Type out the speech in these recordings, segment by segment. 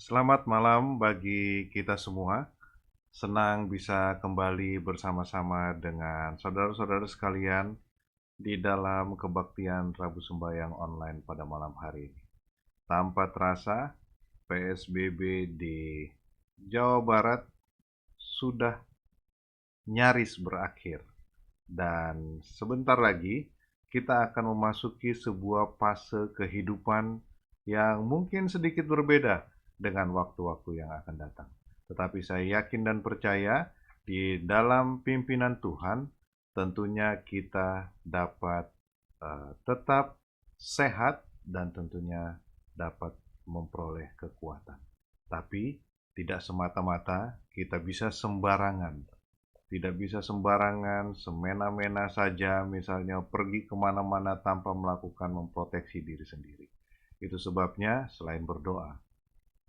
Selamat malam bagi kita semua. Senang bisa kembali bersama-sama dengan saudara-saudara sekalian di dalam kebaktian Rabu Sembahyang online pada malam hari ini. Tanpa terasa, PSBB di Jawa Barat sudah nyaris berakhir. Dan sebentar lagi kita akan memasuki sebuah fase kehidupan yang mungkin sedikit berbeda dengan waktu-waktu yang akan datang. Tetapi saya yakin dan percaya di dalam pimpinan Tuhan, tentunya kita dapat tetap sehat dan tentunya dapat memperoleh kekuatan. Tapi tidak semata-mata kita bisa sembarangan. Tidak bisa sembarangan, semena-mena saja misalnya pergi kemana-mana tanpa melakukan memproteksi diri sendiri. Itu sebabnya selain berdoa,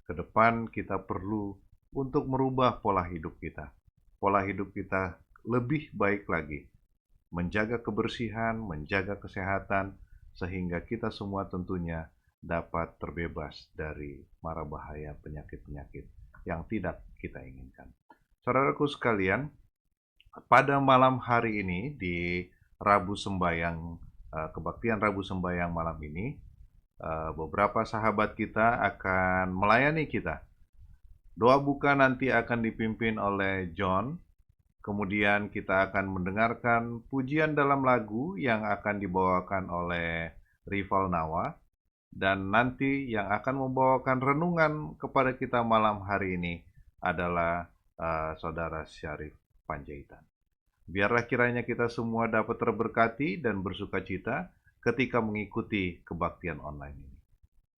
ke depan kita perlu untuk merubah pola hidup kita. Pola hidup kita lebih baik lagi, menjaga kebersihan, menjaga kesehatan, sehingga kita semua tentunya dapat terbebas dari mara bahaya penyakit-penyakit yang tidak kita inginkan. Saudaraku sekalian, pada malam hari ini di Rabu Sembayang, kebaktian Rabu Sembayang malam ini, beberapa sahabat kita akan melayani kita. Doa buka nanti akan dipimpin oleh John. Kemudian kita akan mendengarkan pujian dalam lagu yang akan dibawakan oleh Rival Nawa. Dan nanti yang akan membawakan renungan kepada kita malam hari ini adalah Saudara Syarif Panjaitan. Biarlah kiranya kita semua dapat terberkati dan bersukacita ketika mengikuti kebaktian online ini.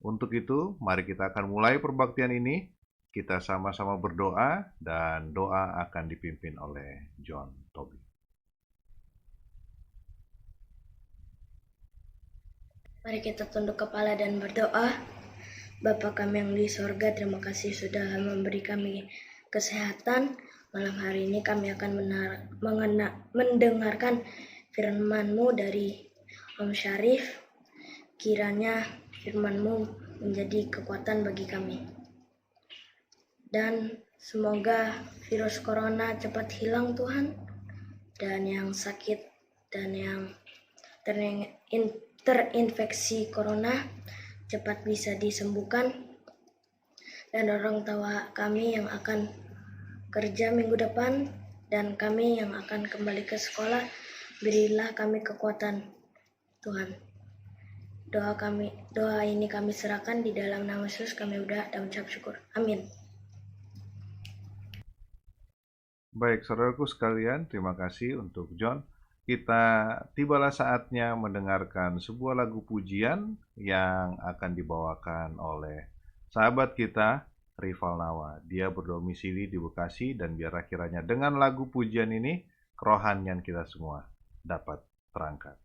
Untuk itu, mari kita akan mulai perbaktian ini. Kita sama-sama berdoa dan doa akan dipimpin oleh John Toby. Mari kita tunduk kepala dan berdoa. Bapa kami yang di sorga, terima kasih sudah memberi kami kesehatan. Malam hari ini kami akan mendengarkan firman-Mu dari Om Syarif. Kiranya firman-Mu menjadi kekuatan bagi kami. Dan semoga virus corona cepat hilang Tuhan. Dan yang sakit dan yang terinfeksi corona cepat bisa disembuhkan. Dan orang tua kami yang akan kerja minggu depan dan kami yang akan kembali ke sekolah, berilah kami kekuatan Tuhan. Doa ini kami serahkan di dalam nama Yesus, kami berdoa dan ucap syukur. Amin. Baik, saudaraku sekalian, terima kasih untuk John. Kita tibalah saatnya mendengarkan sebuah lagu pujian yang akan dibawakan oleh sahabat kita, Rival Nawa. Dia berdomisili di Bekasi dan biarlah kiranya dengan lagu pujian ini, kerohanian kita semua dapat terangkat.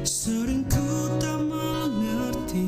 Sering ku tak mengerti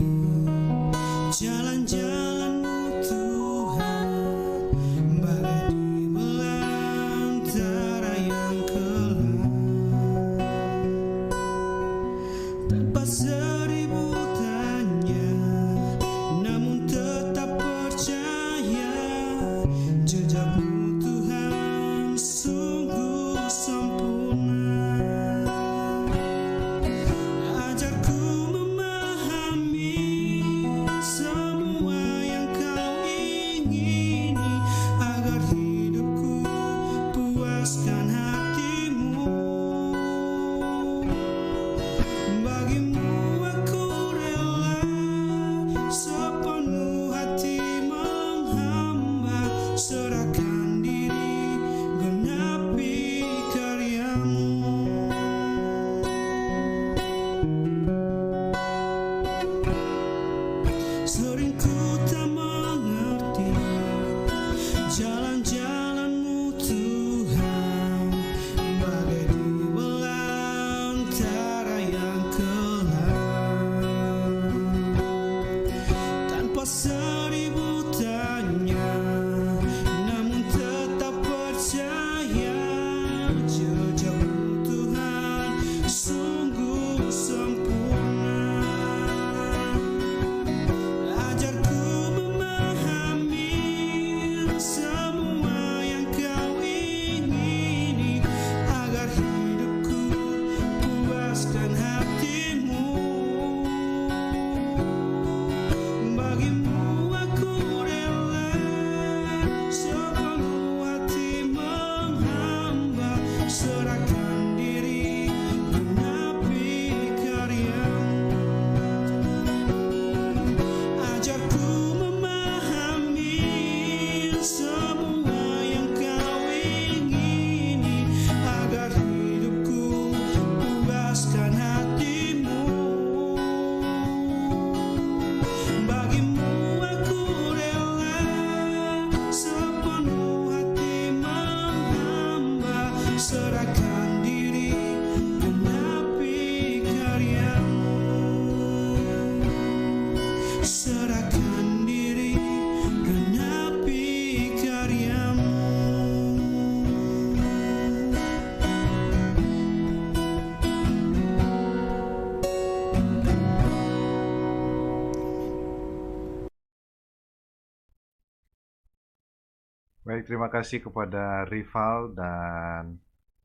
Baik, terima kasih kepada rival dan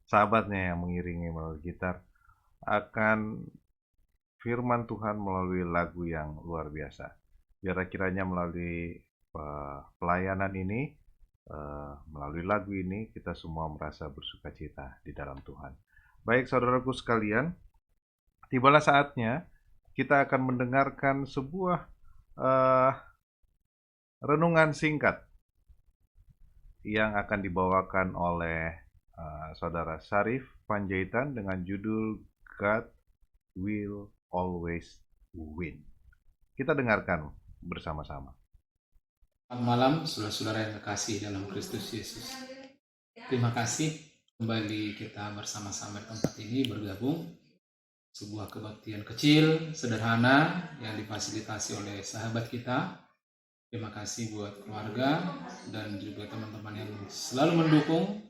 sahabatnya yang mengiringi melalui gitar akan firman Tuhan melalui lagu yang luar biasa. Biar kiranya melalui pelayanan ini, melalui lagu ini, kita semua merasa bersukacita di dalam Tuhan. Baik, saudaraku sekalian, tibalah saatnya kita akan mendengarkan sebuah renungan singkat yang akan dibawakan oleh Saudara Syarif Panjaitan dengan judul God Will Always Win. Kita dengarkan bersama-sama. Selamat malam, saudara-saudara yang terkasih dalam Kristus Yesus. Terima kasih kembali kita bersama-sama di tempat ini bergabung. Sebuah kebaktian kecil, sederhana yang difasilitasi oleh sahabat kita. Terima kasih buat keluarga dan juga teman-teman yang selalu mendukung.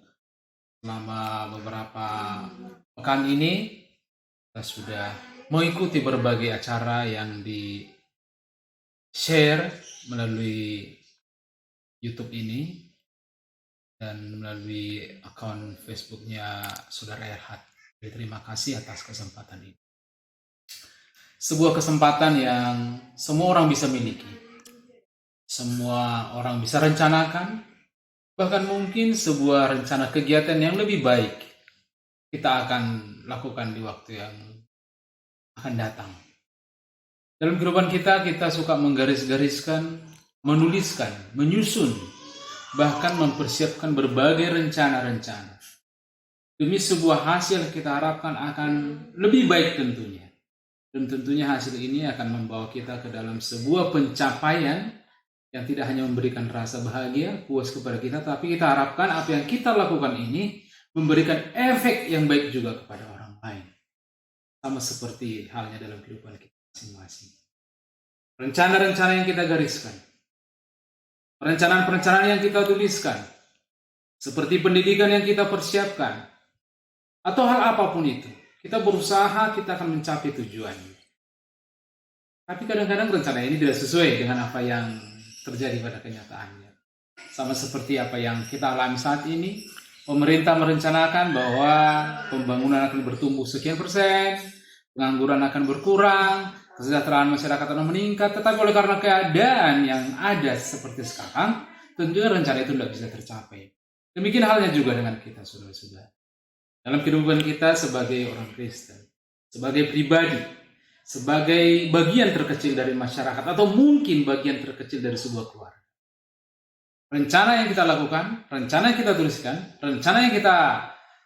Selama beberapa pekan ini kita sudah mengikuti berbagai acara yang di-share melalui YouTube ini dan melalui akun Facebooknya Saudara Erhard. Terima kasih atas kesempatan ini. Sebuah kesempatan yang semua orang bisa miliki. Semua orang bisa rencanakan, bahkan mungkin sebuah rencana kegiatan yang lebih baik kita akan lakukan di waktu yang akan datang. Dalam kehidupan kita suka menggaris-gariskan, menuliskan, menyusun, bahkan mempersiapkan berbagai rencana-rencana. Demi sebuah hasil yang kita harapkan akan lebih baik tentunya. Dan tentunya hasil ini akan membawa kita ke dalam sebuah pencapaian yang tidak hanya memberikan rasa bahagia, puas kepada kita, tapi kita harapkan apa yang kita lakukan ini memberikan efek yang baik juga kepada orang lain. Sama seperti halnya dalam kehidupan kita masing-masing. Rencana-rencana yang kita gariskan, perencanaan-perencanaan yang kita tuliskan, seperti pendidikan yang kita persiapkan, atau hal apapun itu, kita berusaha kita akan mencapai tujuan. Tapi kadang-kadang rencana ini tidak sesuai dengan apa yang terjadi pada kenyataannya. Sama seperti apa yang kita alami saat ini, pemerintah merencanakan bahwa pembangunan akan bertumbuh sekian persen, pengangguran akan berkurang, kesejahteraan masyarakat akan meningkat, tetapi oleh karena keadaan yang ada seperti sekarang, tentunya rencana itu tidak bisa tercapai. Demikian halnya juga dengan kita, saudara-saudara. Dalam kehidupan kita sebagai orang Kristen, sebagai pribadi, sebagai bagian terkecil dari masyarakat, atau mungkin bagian terkecil dari sebuah keluarga. Rencana yang kita lakukan, rencana yang kita tuliskan, rencana yang kita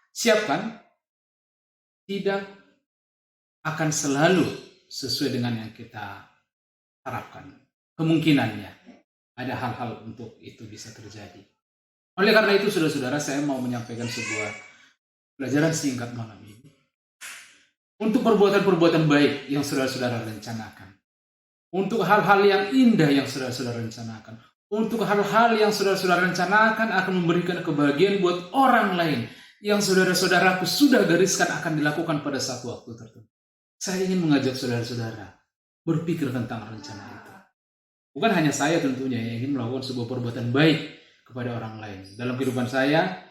siapkan, tidak akan selalu sesuai dengan yang kita harapkan. Kemungkinannya ada hal-hal untuk itu bisa terjadi. Oleh karena itu, saudara-saudara, saya mau menyampaikan sebuah pelajaran singkat malam ini. Untuk perbuatan-perbuatan baik yang saudara-saudara rencanakan. Untuk hal-hal yang indah yang saudara-saudara rencanakan. Untuk hal-hal yang saudara-saudara rencanakan akan memberikan kebahagiaan buat orang lain. Yang saudara-saudaraku sudah gariskan akan dilakukan pada satu waktu tertentu. Saya ingin mengajak saudara-saudara berpikir tentang rencana itu. Bukan hanya saya tentunya yang ingin melakukan sebuah perbuatan baik kepada orang lain. Dalam kehidupan saya,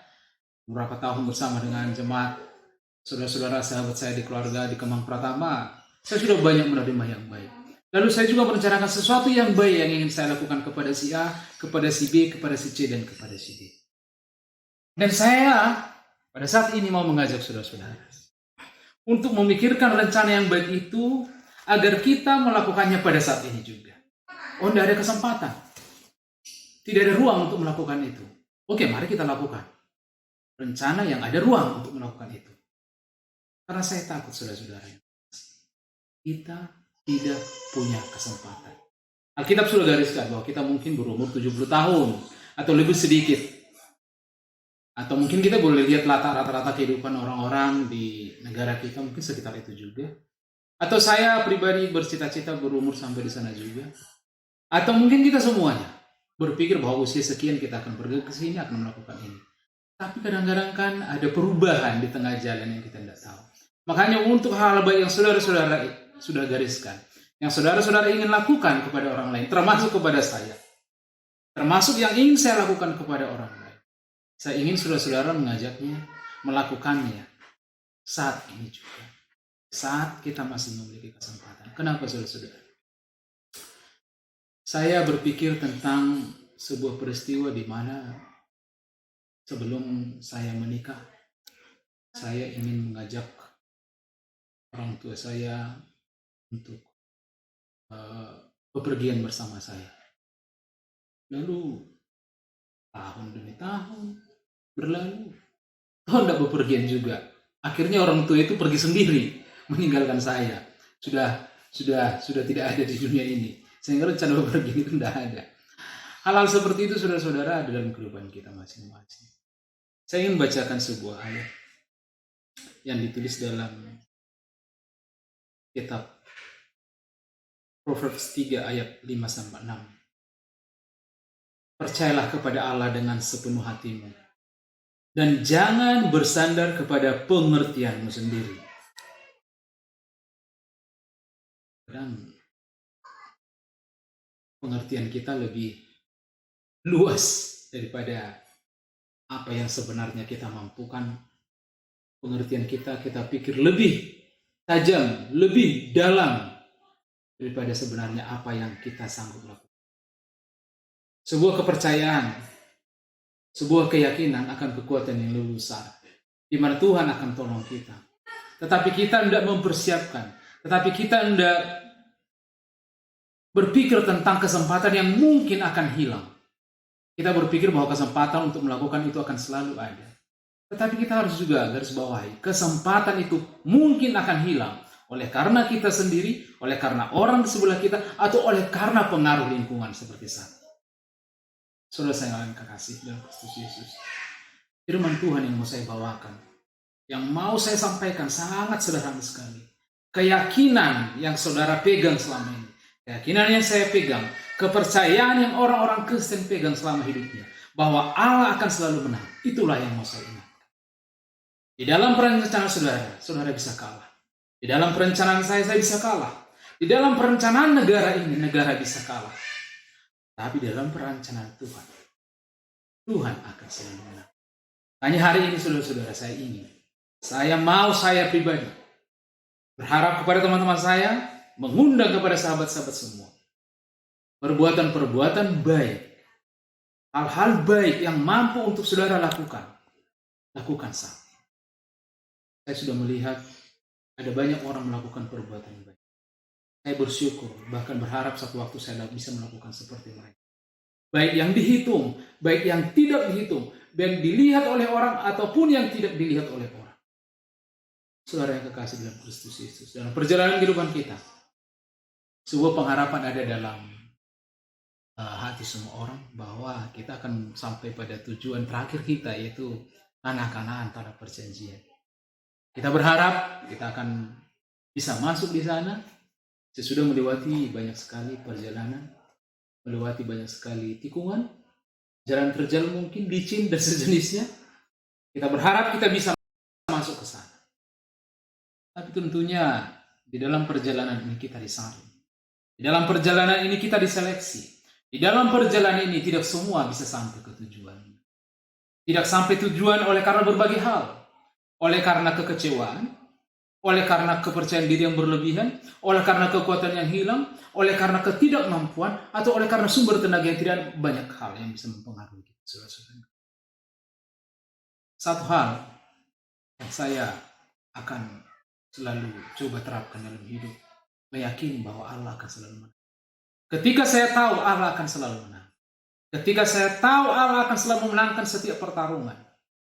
beberapa tahun bersama dengan jemaat, saudara-saudara sahabat saya di keluarga di Kemang Pratama, saya sudah banyak menerima yang baik. Lalu saya juga merencanakan sesuatu yang baik yang ingin saya lakukan kepada si A, kepada si B, kepada si C, dan kepada si D. Dan saya pada saat ini mau mengajak saudara-saudara untuk memikirkan rencana yang baik itu agar kita melakukannya pada saat ini juga. Oh, tidak ada kesempatan. Tidak ada ruang untuk melakukan itu. Oke, mari kita lakukan rencana yang ada ruang untuk melakukan itu. Karena saya takut, saudara-saudara, kita tidak punya kesempatan. Alkitab sudah gariskan bahwa kita mungkin berumur 70 tahun atau lebih sedikit. Atau mungkin kita boleh lihat rata-rata kehidupan orang-orang di negara kita mungkin sekitar itu juga. Atau saya pribadi bercita-cita berumur sampai di sana juga. Atau mungkin kita semuanya berpikir bahwa usia sekian kita akan pergi ke sini, akan melakukan ini. Tapi kadang-kadang kan ada perubahan di tengah jalan yang kita tidak tahu. Makanya untuk hal baik yang saudara-saudara sudah gariskan, yang saudara-saudara ingin lakukan kepada orang lain, termasuk kepada saya, termasuk yang ingin saya lakukan kepada orang lain, Saya ingin saudara-saudara mengajaknya, melakukannya saat ini juga. Saat kita masih memiliki kesempatan. Kenapa saudara-saudara? Saya berpikir tentang sebuah peristiwa di mana sebelum saya menikah, saya ingin mengajak orang tua saya untuk bepergian bersama saya. Lalu tahun demi tahun berlalu, tahun tidak bepergian juga. Akhirnya orang tua itu pergi sendiri, meninggalkan saya. Sudah tidak ada di dunia ini. Sehingga rencana bepergian itu tidak ada. Hal-hal seperti itu saudara-saudara ada dalam kehidupan kita masing-masing. Saya ingin bacakan sebuah ayat yang ditulis dalam kitab Proverbs 3 ayat 5-6. Percayalah kepada Allah dengan sepenuh hatimu, dan jangan bersandar kepada pengertianmu sendiri. Dan pengertian kita lebih luas daripada apa yang sebenarnya kita mampukan. Pengertian kita pikir lebih tajam, lebih dalam daripada sebenarnya apa yang kita sanggup lakukan. Sebuah kepercayaan, sebuah keyakinan akan kekuatan yang lebih besar, di mana Tuhan akan tolong kita. Tetapi kita tidak mempersiapkan, tetapi kita tidak berpikir tentang kesempatan yang mungkin akan hilang. Kita berpikir bahwa kesempatan untuk melakukan itu akan selalu ada. Tetapi kita harus juga garis bawahi, kesempatan itu mungkin akan hilang oleh karena kita sendiri, oleh karena orang di sebelah kita, atau oleh karena pengaruh lingkungan seperti saat. Saudara saya yang kekasih dalam Kristus Yesus, firman Tuhan yang mau saya bawakan, yang mau saya sampaikan sangat sederhana sekali. Keyakinan yang saudara pegang selama ini, keyakinan yang saya pegang, kepercayaan yang orang-orang Kristen pegang selama hidupnya, bahwa Allah akan selalu menang. Itulah yang mau saya ingatkan. Di dalam perencanaan saudara bisa kalah. Di dalam perencanaan saya bisa kalah. Di dalam perencanaan negara ini, negara bisa kalah. Tapi dalam perencanaan Tuhan, Tuhan akan selalu menang. Hanya hari ini saudara-saudara saya ingin, saya pribadi berharap kepada teman-teman saya, mengundang kepada sahabat-sahabat semua, perbuatan-perbuatan baik, hal-hal baik yang mampu untuk saudara lakukan saat ini. Saya sudah melihat ada banyak orang melakukan perbuatan baik. Saya bersyukur, bahkan berharap satu waktu saya bisa melakukan seperti mereka. Baik yang dihitung, baik yang tidak dihitung, baik dilihat oleh orang ataupun yang tidak dilihat oleh orang. Saudara yang kekasih dalam Kristus Yesus, dalam perjalanan kehidupan kita, sebuah pengharapan ada dalam hati semua orang bahwa kita akan sampai pada tujuan terakhir kita, yaitu tanah Kanaan, tanah perjanjian. Kita berharap kita akan bisa masuk di sana. Sesudah melewati banyak sekali perjalanan, melewati banyak sekali tikungan, jalan terjal mungkin, licin dan sejenisnya, kita berharap kita bisa masuk ke sana. Tapi tentunya di dalam perjalanan ini kita disaring. Di dalam perjalanan ini kita diseleksi. Di dalam perjalanan ini tidak semua bisa sampai ke tujuan. Tidak sampai tujuan oleh karena berbagai hal. Oleh karena kekecewaan, oleh karena kepercayaan diri yang berlebihan, oleh karena kekuatan yang hilang, oleh karena ketidakmampuan, atau oleh karena sumber tenaga yang tidak, banyak hal yang bisa mempengaruhi kita. Saudara-saudara. Satu hal yang saya akan selalu coba terapkan dalam hidup, meyakini bahwa Allah akan selalu menang. Ketika saya tahu Allah akan selalu menang, ketika saya tahu Allah akan selalu memenangkan setiap pertarungan,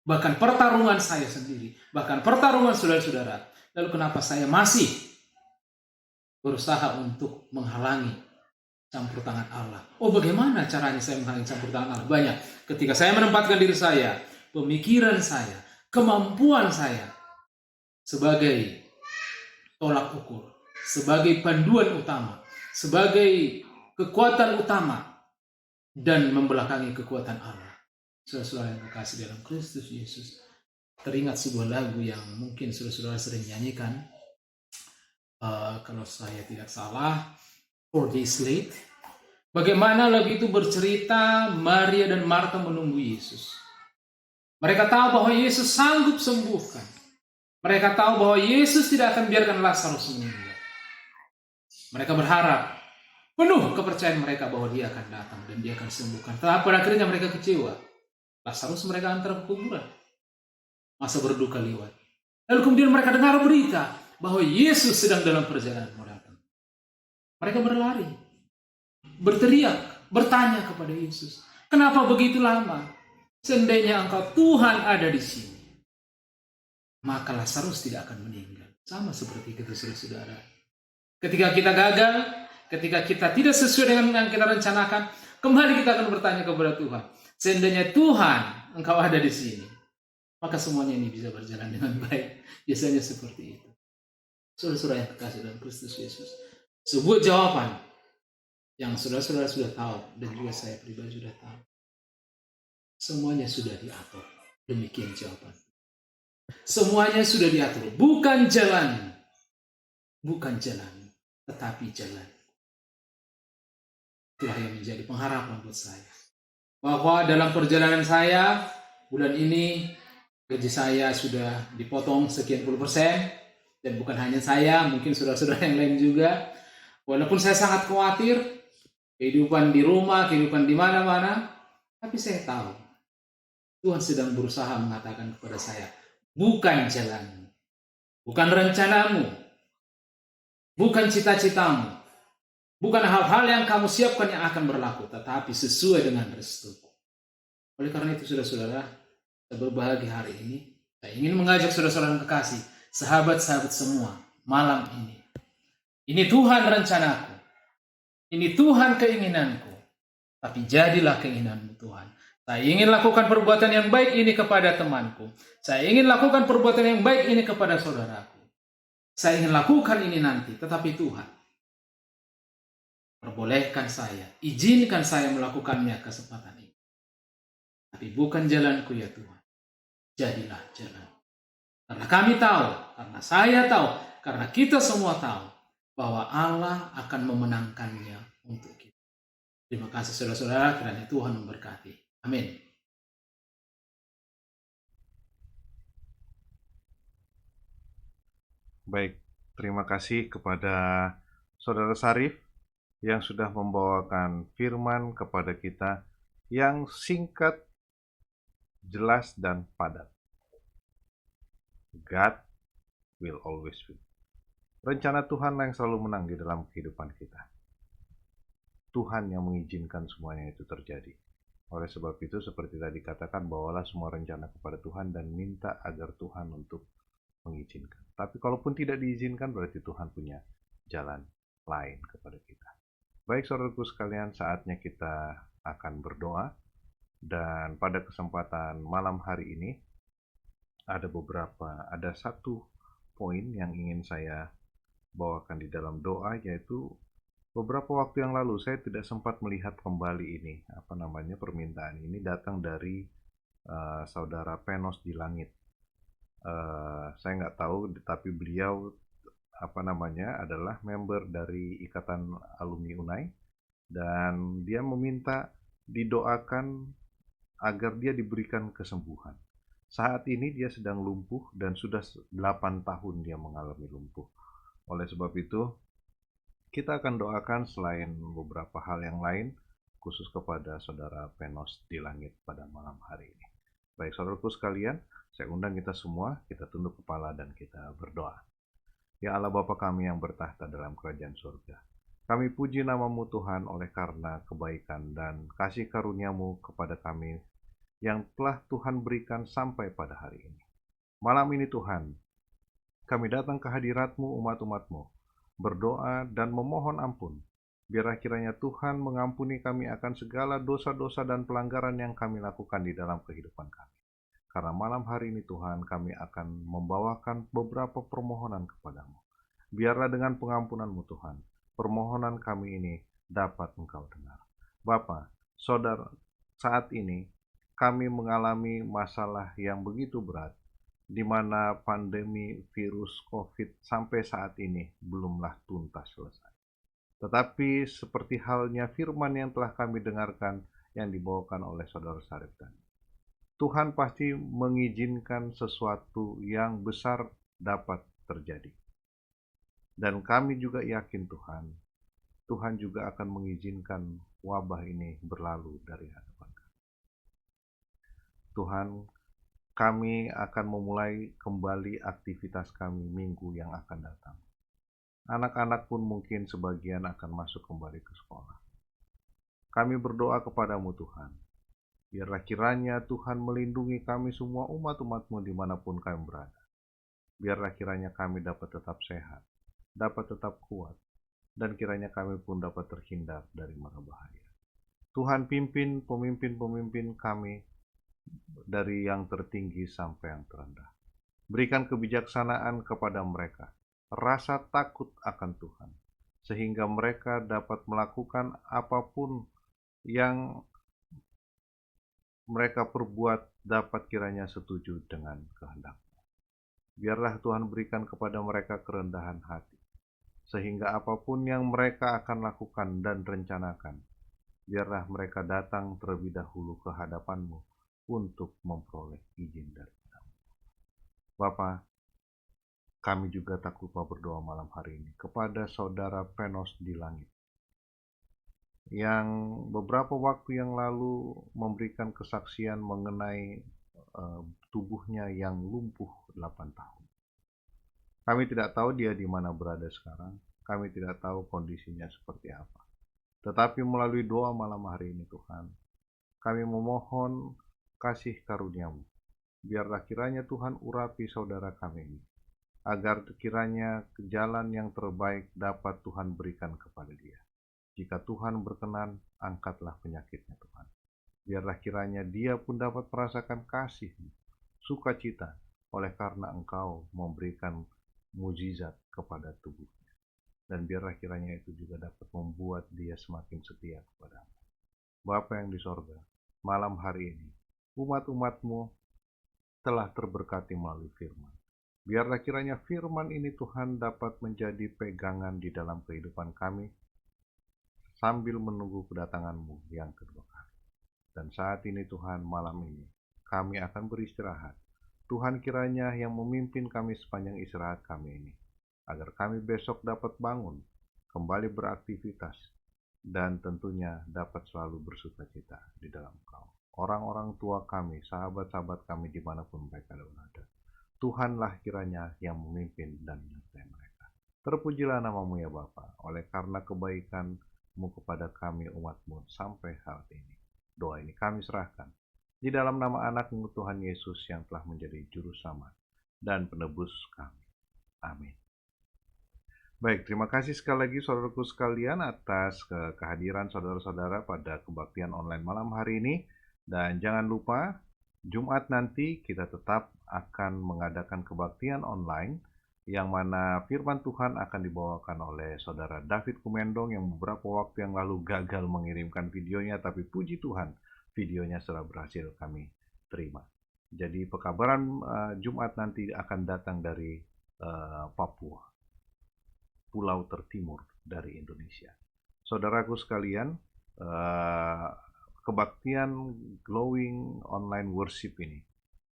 bahkan pertarungan saya sendiri, bahkan pertarungan saudara-saudara, lalu kenapa saya masih berusaha untuk menghalangi campur tangan Allah? Oh, bagaimana caranya saya menghalangi campur tangan Allah? Banyak. Ketika saya menempatkan diri saya, pemikiran saya, kemampuan saya sebagai tolak ukur, sebagai panduan utama, sebagai kekuatan utama, dan membelakangi kekuatan Allah. Saudara-saudara yang kekasih dalam Kristus Yesus, teringat sebuah lagu yang mungkin saudara-saudara sering nyanyikan, kalau saya tidak salah, 4 Days Late. Bagaimana lagu itu bercerita Maria dan Martha menunggu Yesus. Mereka tahu bahwa Yesus sanggup sembuhkan. Mereka tahu bahwa Yesus tidak akan biarkan Lazarus meninggal. Mereka berharap, penuh kepercayaan mereka bahwa dia akan datang dan dia akan sembuhkan. Tetapi pada akhirnya mereka kecewa. Lazarus mereka antar ke kuburan. Masa berduka lewat. Lalu kemudian mereka dengar berita bahwa Yesus sedang dalam perjalanan mau datang. Mereka berlari, berteriak, bertanya kepada Yesus, kenapa begitu lama? Seandainya engkau Tuhan ada di sini, maka Lazarus tidak akan meninggal. Sama seperti kita, saudara-saudara. Ketika kita gagal, ketika kita tidak sesuai dengan yang kita rencanakan, kembali kita akan bertanya kepada Tuhan. Seandainya Tuhan engkau ada di sini, maka semuanya ini bisa berjalan dengan baik. Biasanya seperti itu. Saudara-saudara yang terkasih dalam Kristus Yesus, sebuah jawaban yang saudara-saudara sudah tahu dan juga saya pribadi sudah tahu. Semuanya sudah diatur. Demikian jawaban. Semuanya sudah diatur. Bukan jalan, tetapi jalan. Itulah yang menjadi pengharapan buat saya. Bahwa dalam perjalanan saya, bulan ini gaji saya sudah dipotong sekian %, dan bukan hanya saya, mungkin saudara-saudara yang lain juga. Walaupun saya sangat khawatir, kehidupan di rumah, kehidupan di mana-mana, tapi saya tahu Tuhan sedang berusaha mengatakan kepada saya, bukan jalanmu, bukan rencanamu, bukan cita-citamu, bukan hal-hal yang kamu siapkan yang akan berlaku, tetapi sesuai dengan restuku. Oleh karena itu, saudara-saudara, kita berbahagia hari ini. Saya ingin mengajak saudara-saudara yang kekasih, sahabat-sahabat semua, malam ini. Ini Tuhan rencanaku, ini Tuhan keinginanku, tapi jadilah keinginanmu Tuhan. Saya ingin lakukan perbuatan yang baik ini kepada temanku. Saya ingin lakukan perbuatan yang baik ini kepada saudaraku. Saya ingin lakukan ini nanti, tetapi Tuhan, perbolehkan saya, izinkan saya melakukannya kesempatan ini. Tapi bukan jalanku ya Tuhan, jadilah jalan. Karena kami tahu, karena saya tahu, karena kita semua tahu, bahwa Allah akan memenangkannya untuk kita. Terima kasih saudara-saudara, kiranya Tuhan memberkati. Amin. Baik, terima kasih kepada Saudara Sarif yang sudah membawakan firman kepada kita yang singkat, jelas, dan padat. God will always win. Rencana Tuhan yang selalu menang di dalam kehidupan kita. Tuhan yang mengizinkan semuanya itu terjadi. Oleh sebab itu, seperti tadi katakan, bawalah semua rencana kepada Tuhan dan minta agar Tuhan untuk mengizinkan. Tapi kalaupun tidak diizinkan, berarti Tuhan punya jalan lain kepada kita. Baik saudaraku sekalian, saatnya kita akan berdoa. Dan pada kesempatan malam hari ini, ada satu poin yang ingin saya bawakan di dalam doa, yaitu beberapa waktu yang lalu saya tidak sempat melihat kembali ini, permintaan ini datang dari saudara Penos di Langit. Saya nggak tahu, tapi beliau adalah member dari Ikatan Alumni UNAI, dan dia meminta didoakan agar dia diberikan kesembuhan. Saat ini dia sedang lumpuh dan sudah 8 tahun dia mengalami lumpuh. Oleh sebab itu, kita akan doakan selain beberapa hal yang lain, khusus kepada saudara Penos di Langit pada malam hari ini. Baik saudaraku sekalian, saya undang kita semua, kita tunduk kepala dan kita berdoa. Ya Allah Bapa kami yang bertahta dalam kerajaan surga, kami puji nama-Mu Tuhan oleh karena kebaikan dan kasih karunia-Mu kepada kami yang telah Tuhan berikan sampai pada hari ini. Malam ini Tuhan, kami datang ke hadirat-Mu, umat-umat-Mu, berdoa dan memohon ampun. Biarlah kiranya Tuhan mengampuni kami akan segala dosa-dosa dan pelanggaran yang kami lakukan di dalam kehidupan kami. Karena malam hari ini Tuhan, kami akan membawakan beberapa permohonan kepadamu. Biarlah dengan pengampunan-Mu Tuhan, permohonan kami ini dapat Engkau dengar. Bapa, saudara, saat ini kami mengalami masalah yang begitu berat, di mana pandemi virus COVID sampai saat ini belumlah tuntas selesai. Tetapi seperti halnya firman yang telah kami dengarkan yang dibawakan oleh saudara Sarif tadi, Tuhan pasti mengizinkan sesuatu yang besar dapat terjadi. Dan kami juga yakin Tuhan juga akan mengizinkan wabah ini berlalu dari hadapan kami. Tuhan, kami akan memulai kembali aktivitas kami minggu yang akan datang. Anak-anak pun mungkin sebagian akan masuk kembali ke sekolah. Kami berdoa kepadamu Tuhan, biarlah kiranya Tuhan melindungi kami semua umat-umat-Mu dimanapun kami berada. Biarlah kiranya kami dapat tetap sehat, dapat tetap kuat, dan kiranya kami pun dapat terhindar dari mara bahaya. Tuhan pimpin pemimpin-pemimpin kami dari yang tertinggi sampai yang terendah. Berikan kebijaksanaan kepada mereka, rasa takut akan Tuhan, sehingga mereka dapat melakukan apapun yang mereka perbuat dapat kiranya setuju dengan kehendak. Biarlah Tuhan berikan kepada mereka kerendahan hati, sehingga apapun yang mereka akan lakukan dan rencanakan, biarlah mereka datang terlebih dahulu ke hadapan-Mu untuk memperoleh izin daripada-Mu. Bapa, kami juga tak lupa berdoa malam hari ini kepada saudara Penos di langit, yang beberapa waktu yang lalu memberikan kesaksian mengenai tubuhnya yang lumpuh 8 tahun. Kami tidak tahu dia di mana berada sekarang, kami tidak tahu kondisinya seperti apa. Tetapi melalui doa malam hari ini Tuhan, kami memohon kasih karunia-Mu. Biarlah kiranya Tuhan urapi saudara kami ini, agar kiranya jalan yang terbaik dapat Tuhan berikan kepada dia. Jika Tuhan berkenan, angkatlah penyakitnya Tuhan. Biarlah kiranya dia pun dapat merasakan kasih-Mu, sukacita, oleh karena Engkau memberikan mukjizat kepada tubuhnya. Dan biarlah kiranya itu juga dapat membuat dia semakin setia kepada-Mu. Bapa yang di sorga, malam hari ini, umat-umat-Mu telah terberkati melalui firman. Biarlah kiranya firman ini Tuhan dapat menjadi pegangan di dalam kehidupan kami, sambil menunggu kedatangan-Mu yang kedua kali. Dan saat ini Tuhan, malam ini, kami akan beristirahat. Tuhan kiranya yang memimpin kami sepanjang istirahat kami ini, agar kami besok dapat bangun, kembali beraktivitas, dan tentunya dapat selalu bersukacita di dalam Engkau. Orang-orang tua kami, sahabat-sahabat kami dimanapun mereka berada, Tuhanlah kiranya yang memimpin dan menyertai mereka. Terpujilah nama-Mu ya Bapa, oleh karena kebaikan-Mu kepada kami umat-Mu sampai saat ini. Doa ini kami serahkan di dalam nama anak-Mu Tuhan Yesus yang telah menjadi juru selamat dan penebus kami. Amin. Baik, terima kasih sekali lagi saudaraku sekalian atas kehadiran saudara-saudara pada kebaktian online malam hari ini. Dan jangan lupa, Jumat nanti kita tetap akan mengadakan kebaktian online, yang mana firman Tuhan akan dibawakan oleh saudara David Kumendong yang beberapa waktu yang lalu gagal mengirimkan videonya, tapi puji Tuhan, videonya sudah berhasil kami terima. Jadi pekabaran Jumat nanti akan datang dari Papua, pulau tertimur dari Indonesia. Saudaraku sekalian, kebaktian Glowing Online Worship ini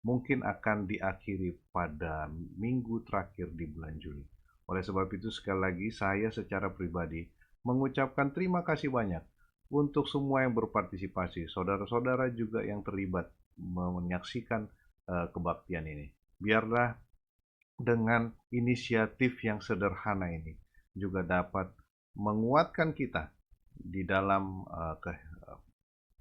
mungkin akan diakhiri pada minggu terakhir di bulan Juli. Oleh sebab itu sekali lagi saya secara pribadi mengucapkan terima kasih banyak untuk semua yang berpartisipasi, saudara-saudara juga yang terlibat menyaksikan kebaktian ini. Biarlah dengan inisiatif yang sederhana ini juga dapat menguatkan kita di dalam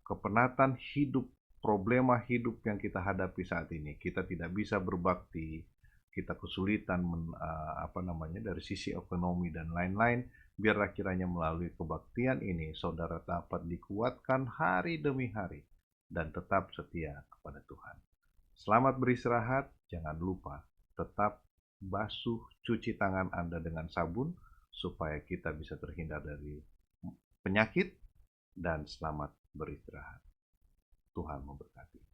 kepenatan hidup, problema hidup yang kita hadapi saat ini. Kita tidak bisa berbakti, kita kesulitan dari sisi ekonomi dan lain-lain. Biarlah kiranya melalui kebaktian ini saudara dapat dikuatkan hari demi hari dan tetap setia kepada Tuhan. Selamat beristirahat, jangan lupa tetap basuh, cuci tangan Anda dengan sabun supaya kita bisa terhindar dari penyakit, dan selamat beristirahat. Tuhan memberkati.